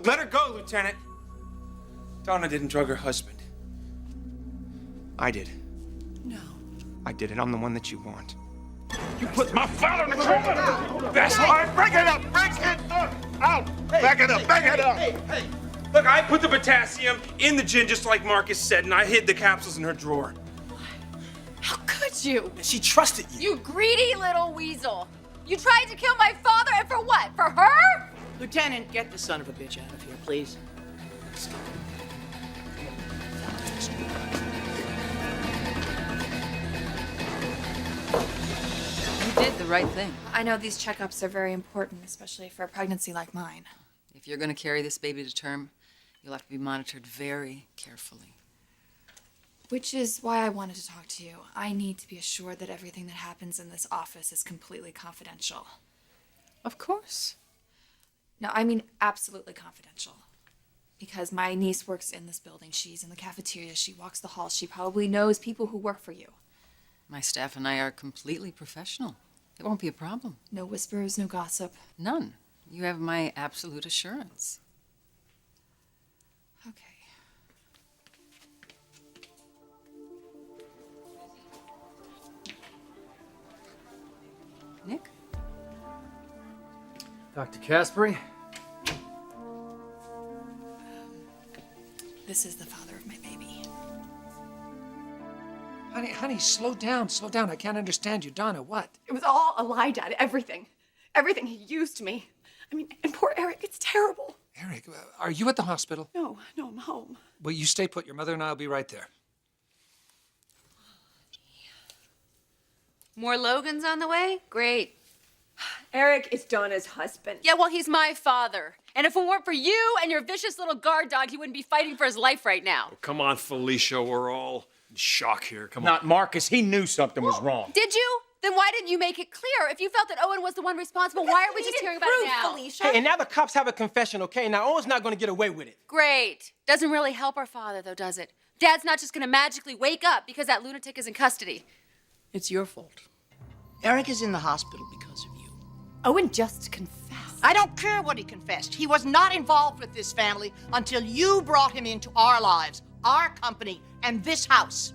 Look, let her go, Lieutenant. Donna didn't drug her husband. I did. No. I did it. I'm the one that you want. You put my father in the corner! That's why! Break it up! Break it up! Out! Back it up! Back it up! Hey! Look, I put the potassium in the gin just like Marcus said, and I hid the capsules in her drawer. How could you? She trusted you. You greedy little weasel. You tried to kill my father, and for what? For her? Lieutenant, get the son of a bitch out of here, please. You did the right thing. I know these checkups are very important, especially for a pregnancy like mine. If you're going to carry this baby to term, you'll have to be monitored very carefully. Which is why I wanted to talk to you. I need to be assured that everything that happens in this office is completely confidential. Of course. No, I mean absolutely confidential. Because my niece works in this building. She's in the cafeteria. She walks the halls. She probably knows people who work for you. My staff and I are completely professional. It won't be a problem. No whispers, no gossip. None. You have my absolute assurance. Okay. Nick? Dr. Caspary? This is the father of my baby. Honey, slow down. I can't understand you. Donna, what? It was all a lie, Dad. Everything. Everything. He used me. I mean, and poor Eric, it's terrible. Eric, are you at the hospital? No, I'm home. Well, you stay put. Your mother and I will be right there. More Logans on the way? Great. Eric is Donna's husband. Yeah, well, he's my father. And if it weren't for you and your vicious little guard dog, he wouldn't be fighting for his life right now. Oh, come on, Felicia. We're all in shock here. Come on. Not Marcus. He knew something was wrong. Did you? Then why didn't you make it clear? If you felt that Owen was the one responsible, why are we just hearing about it now? Felicia. Hey, and now the cops have a confession, okay? Now Owen's not going to get away with it. Great. Doesn't really help our father, though, does it? Dad's not just going to magically wake up because that lunatic is in custody. It's your fault. Eric is in the hospital because of you. Owen just confessed. I don't care what he confessed. He was not involved with this family until you brought him into our lives, our company, and this house.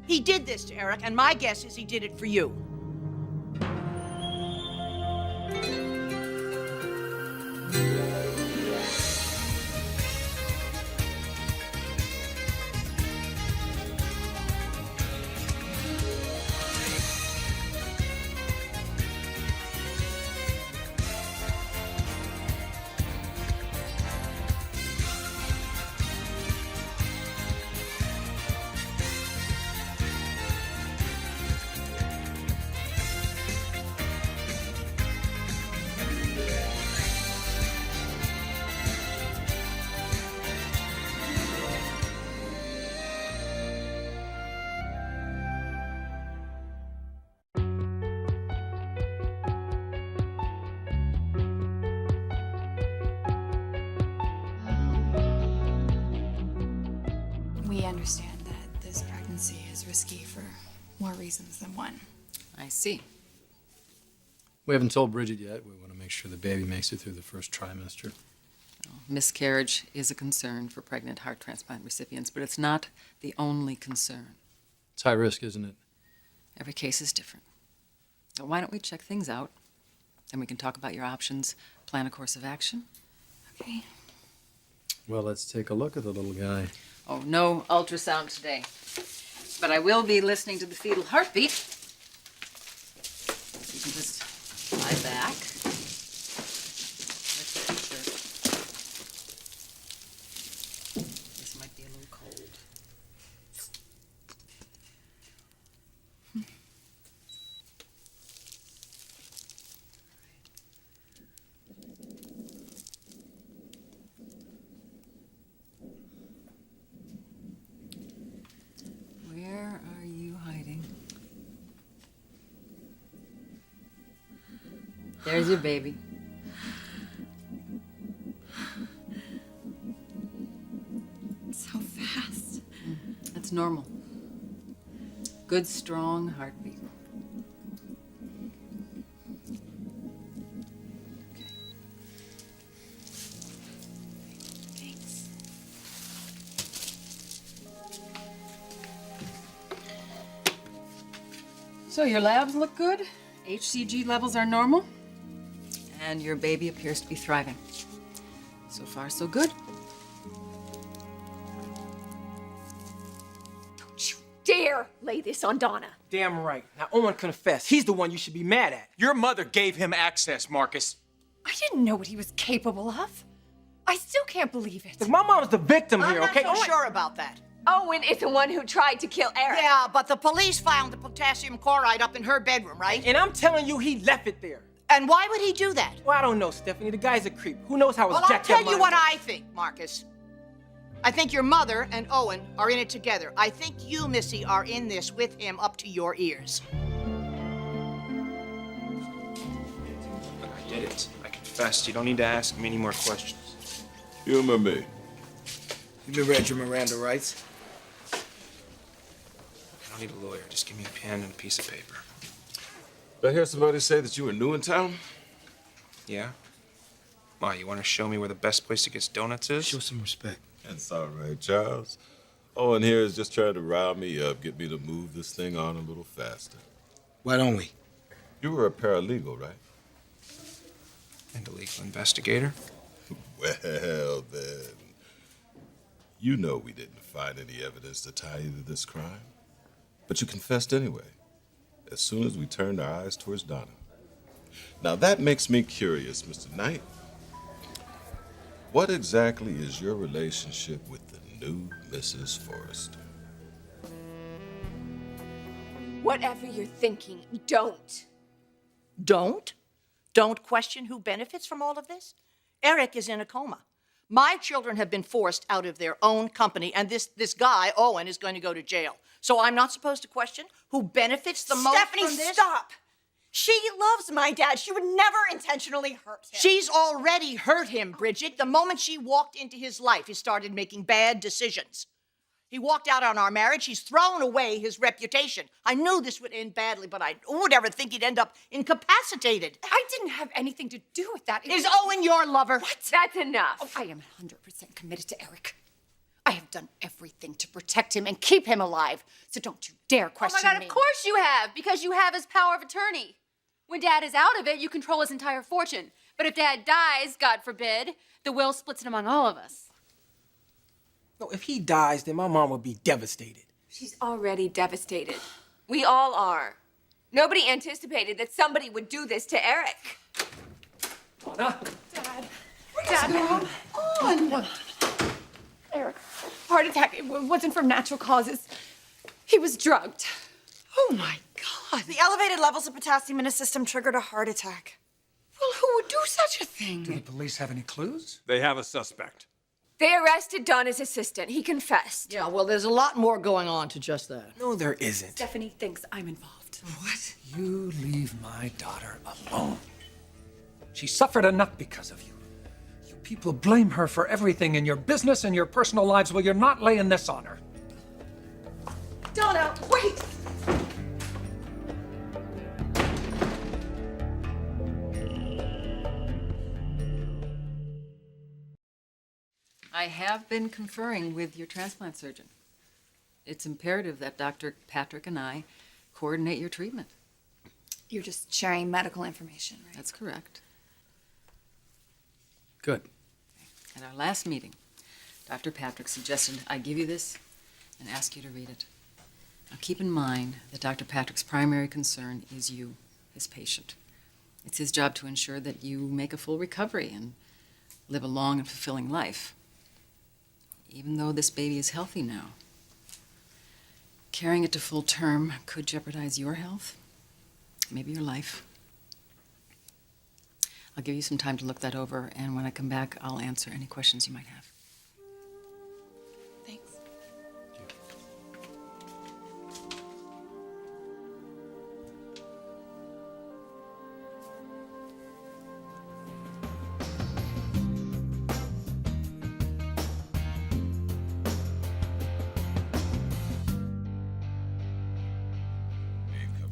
He did this to Eric, and my guess is he did it for you. We understand that this pregnancy is risky for more reasons than one. I see. We haven't told Bridget yet. We want to make sure the baby makes it through the first trimester. Miscarriage is a concern for pregnant heart transplant recipients, but it's not the only concern. It's high risk, isn't it? Every case is different. So why don't we check things out, and we can talk about your options, plan a course of action. Okay. Well, let's take a look at the little guy. Oh, no ultrasound today. But I will be listening to the fetal heartbeat. You can just lie back. Let's see, sir. This might be a little cold. Where are you hiding? There's your baby. So fast. That's normal. Good, strong heartbeat. So your labs look good, HCG levels are normal, and your baby appears to be thriving. So far, so good. Don't you dare lay this on Donna. Damn right. Now, Owen confessed. He's the one you should be mad at. Your mother gave him access, Marcus. I didn't know what he was capable of. I still can't believe it. Look, my mom's the victim I'm here, not okay? so sure about that. Owen is the one who tried to kill Eric. Yeah, but the police found the potassium chloride up in her bedroom, right? And I'm telling you, he left it there. And why would he do that? Well, I don't know, Stephanie. The guy's a creep. Who knows how his Well, I'll jacked up tell you mind what is. I think, Marcus. I think your mother and Owen are in it together. I think you, Missy, are in this with him up to your ears. Look, I did it. I confessed. You don't need to ask me any more questions. Humor me. You read your Miranda rights? I don't need a lawyer. Just give me a pen and a piece of paper. Did I hear somebody say that you were new in town? Yeah? Why, you want to show me where the best place to get donuts is? Show some respect. That's all right, Charles. Owen here is just trying to rile me up, get me to move this thing on a little faster. Why don't we? You were a paralegal, right? And a legal investigator? Well, then. You know we didn't find any evidence to tie you to this crime. But you confessed anyway, as soon as we turned our eyes towards Donna. Now that makes me curious, Mr. Knight. What exactly is your relationship with the new Mrs. Forrester? Whatever you're thinking, don't. Don't? Don't question who benefits from all of this? Eric is in a coma. My children have been forced out of their own company, and this guy, Owen, is going to go to jail. So I'm not supposed to question who benefits the most Stephanie, from this? stop! She loves my dad. She would never intentionally hurt him. She's already hurt him, Bridget. The moment she walked into his life, he started making bad decisions. He walked out on our marriage. He's thrown away his reputation. I knew this would end badly, but who would ever think he'd end up incapacitated? I didn't have anything to do with that. Is Owen your lover? What? That's enough. I am 100% committed to Eric. I have done everything to protect him and keep him alive. So don't you dare question me. Oh my God, of course you have, because you have his power of attorney. When Dad is out of it, you control his entire fortune. But if Dad dies, God forbid, the will splits it among all of us. No, if he dies, then my mom would be devastated. She's already devastated. We all are. Nobody anticipated that somebody would do this to Eric. Donna? Dad, come on. Eric, heart attack. It wasn't from natural causes. He was drugged. Oh my God. The elevated levels of potassium in his system triggered a heart attack. Well, who would do such a thing? Do the police have any clues? They have a suspect. They arrested Donna's assistant. He confessed. Yeah, well, there's a lot more going on to just that. No, there isn't. Stephanie thinks I'm involved. What? You leave my daughter alone. She suffered enough because of you. You people blame her for everything in your business and your personal lives. Well, you're not laying this on her. Donna, wait! I have been conferring with your transplant surgeon. It's imperative that Dr. Patrick and I coordinate your treatment. You're just sharing medical information, right? That's correct. Good. At our last meeting, Dr. Patrick suggested I give you this and ask you to read it. Now keep in mind that Dr. Patrick's primary concern is you, his patient. It's his job to ensure that you make a full recovery and live a long and fulfilling life. Even though this baby is healthy now, carrying it to full term could jeopardize your health, maybe your life. I'll give you some time to look that over, and when I come back, I'll answer any questions you might have. Thanks.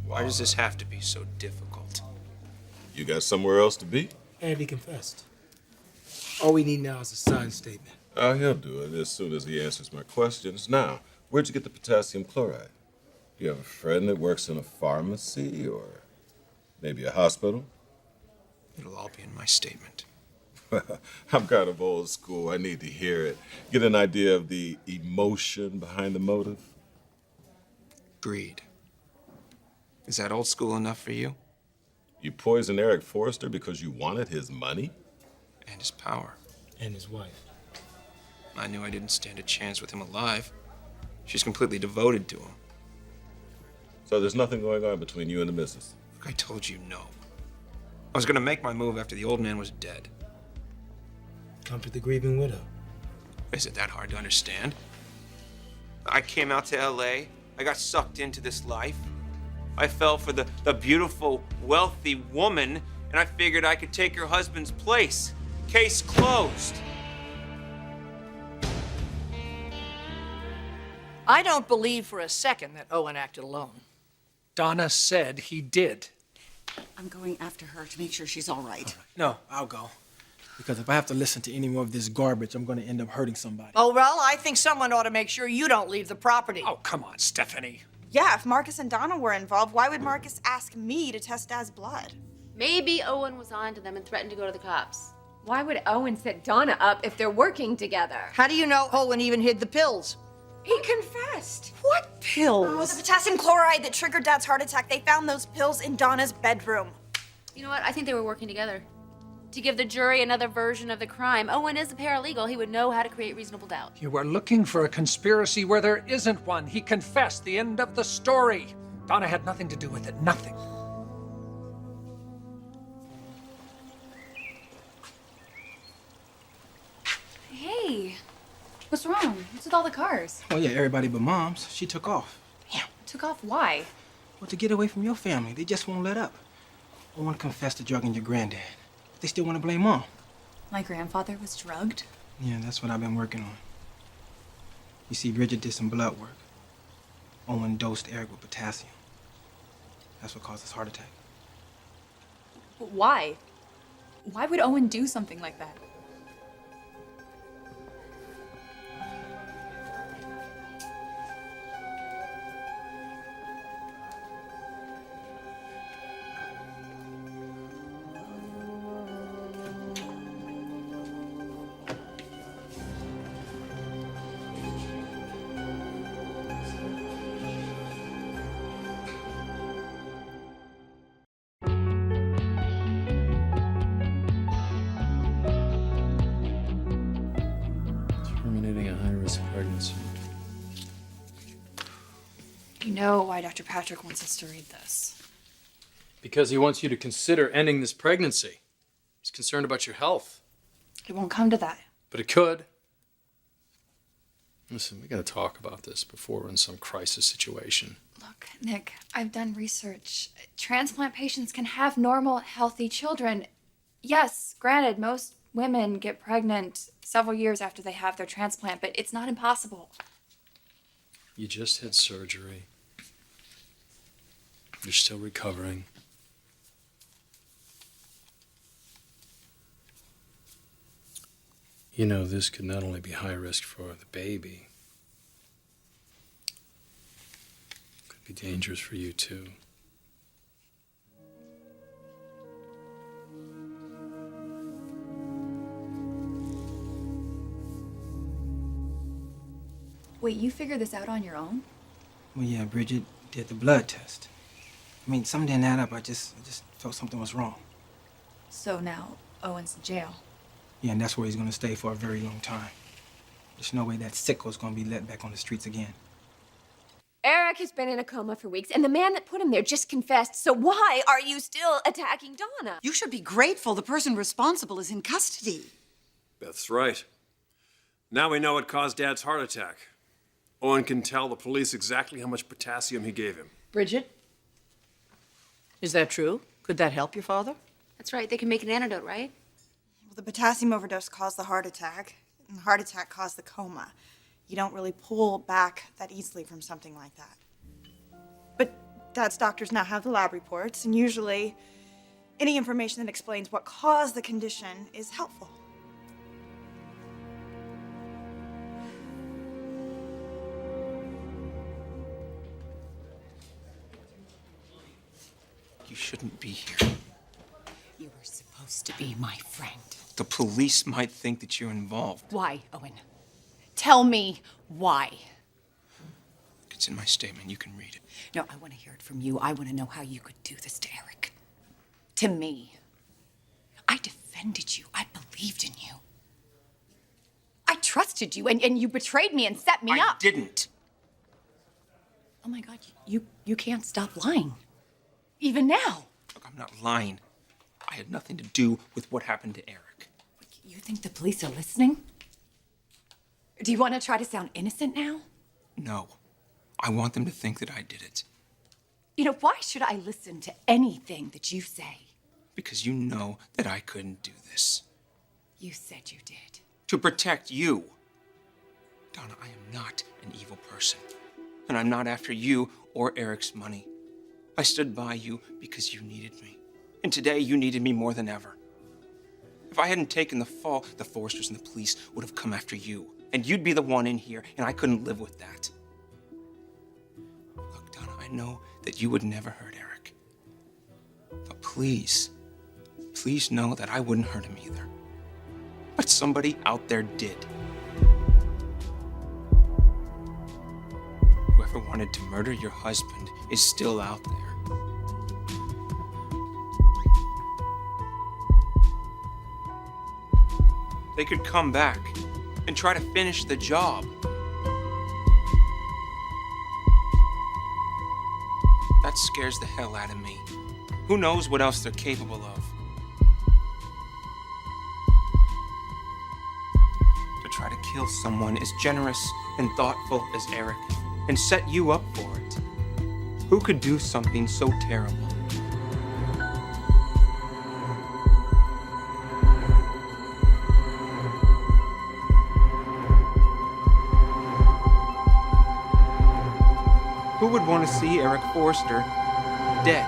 Why does this have to be so difficult? You got somewhere else to be? And he confessed. All we need now is a signed statement. Oh, he'll do it as soon as he answers my questions. Now, where'd you get the potassium chloride? You have a friend that works in a pharmacy or maybe a hospital? It'll all be in my statement. I'm kind of old school. I need to hear it. Get an idea of the emotion behind the motive. Greed. Is that old school enough for you? You poisoned Eric Forrester because you wanted his money? And his power. And his wife. I knew I didn't stand a chance with him alive. She's completely devoted to him. So there's nothing going on between you and the missus? Look, I told you no. I was gonna make my move after the old man was dead. Comfort the grieving widow. Is it that hard to understand? I came out to LA. I got sucked into this life. I fell for the beautiful, wealthy woman, and I figured I could take her husband's place. Case closed. I don't believe for a second that Owen acted alone. Donna said he did. I'm going after her to make sure she's all right. No, I'll go. Because if I have to listen to any more of this garbage, I'm going to end up hurting somebody. Oh, well, I think someone ought to make sure you don't leave the property. Oh, come on, Stephanie. Yeah, if Marcus and Donna were involved, why would Marcus ask me to test Dad's blood? Maybe Owen was on to them and threatened to go to the cops. Why would Owen set Donna up if they're working together? How do you know Owen even hid the pills? He confessed. What pills? Oh, the potassium chloride that triggered Dad's heart attack. They found those pills in Donna's bedroom. You know what? I think they were working together. To give the jury another version of the crime. Owen is a paralegal. He would know how to create reasonable doubt. You are looking for a conspiracy where there isn't one. He confessed. The end of the story. Donna had nothing to do with it. Nothing. Hey, what's wrong? What's with all the cars? Oh, yeah, everybody but Mom's. She took off. Took off? Why? Well, to get away from your family. They just won't let up. Owen confessed to drugging your granddad. But they still want to blame Mom. My grandfather was drugged? Yeah, that's what I've been working on. You see, Bridget did some blood work. Owen dosed Eric with potassium. That's what caused his heart attack. But why? Why would Owen do something like that? Terminating a high-risk pregnancy. You know why Dr. Patrick wants us to read this. Because he wants you to consider ending this pregnancy. He's concerned about your health. It won't come to that. But it could. Listen, we gotta talk about this before we're in some crisis situation. Look, Nick, I've done research. Transplant patients can have normal, healthy children. Yes, granted, most women get pregnant several years after they have their transplant, but it's not impossible. You just had surgery. You're still recovering. You know, this could not only be high risk for the baby, could be dangerous for you too. Wait, you figured this out on your own? Well, yeah, Bridget did the blood test. I mean, something didn't add up. I just felt something was wrong. So now Owen's in jail. Yeah, and that's where he's gonna stay for a very long time. There's no way that sicko's gonna be let back on the streets again. Eric has been in a coma for weeks, and the man that put him there just confessed. So why are you still attacking Donna? You should be grateful the person responsible is in custody. Beth's right. Now we know what caused Dad's heart attack. Owen can tell the police exactly how much potassium he gave him. Bridget? Is that true? Could that help your father? That's right. They can make an antidote, right? Well, the potassium overdose caused the heart attack, and the heart attack caused the coma. You don't really pull back that easily from something like that. But Dad's doctors now have the lab reports, and usually any information that explains what caused the condition is helpful. You shouldn't be here. You were supposed to be my friend. The police might think that you're involved. Why, Owen? Tell me why. It's in my statement. You can read it. No, I want to hear it from you. I want to know how you could do this to Eric. To me. I defended you. I believed in you. I trusted you, and you betrayed me and set me up. I didn't. Oh my God, you can't stop lying. Even now. Look, I'm not lying. I had nothing to do with what happened to Eric. You think the police are listening? Do you want to try to sound innocent now? No. I want them to think that I did it. You know, why should I listen to anything that you say? Because you know that I couldn't do this. You said you did. To protect you. Donna, I am not an evil person. And I'm not after you or Eric's money. I stood by you because you needed me. And today you needed me more than ever. If I hadn't taken the fall, the Forresters and the police would have come after you. And you'd be the one in here, and I couldn't live with that. Look, Donna, I know that you would never hurt Eric. But please, please know that I wouldn't hurt him either. But somebody out there did. Whoever wanted to murder your husband is still out there. They could come back and try to finish the job. That scares the hell out of me. Who knows what else they're capable of? To try to kill someone as generous and thoughtful as Eric and set you up for it. Who could do something so terrible? Who would want to see Eric Forrester dead?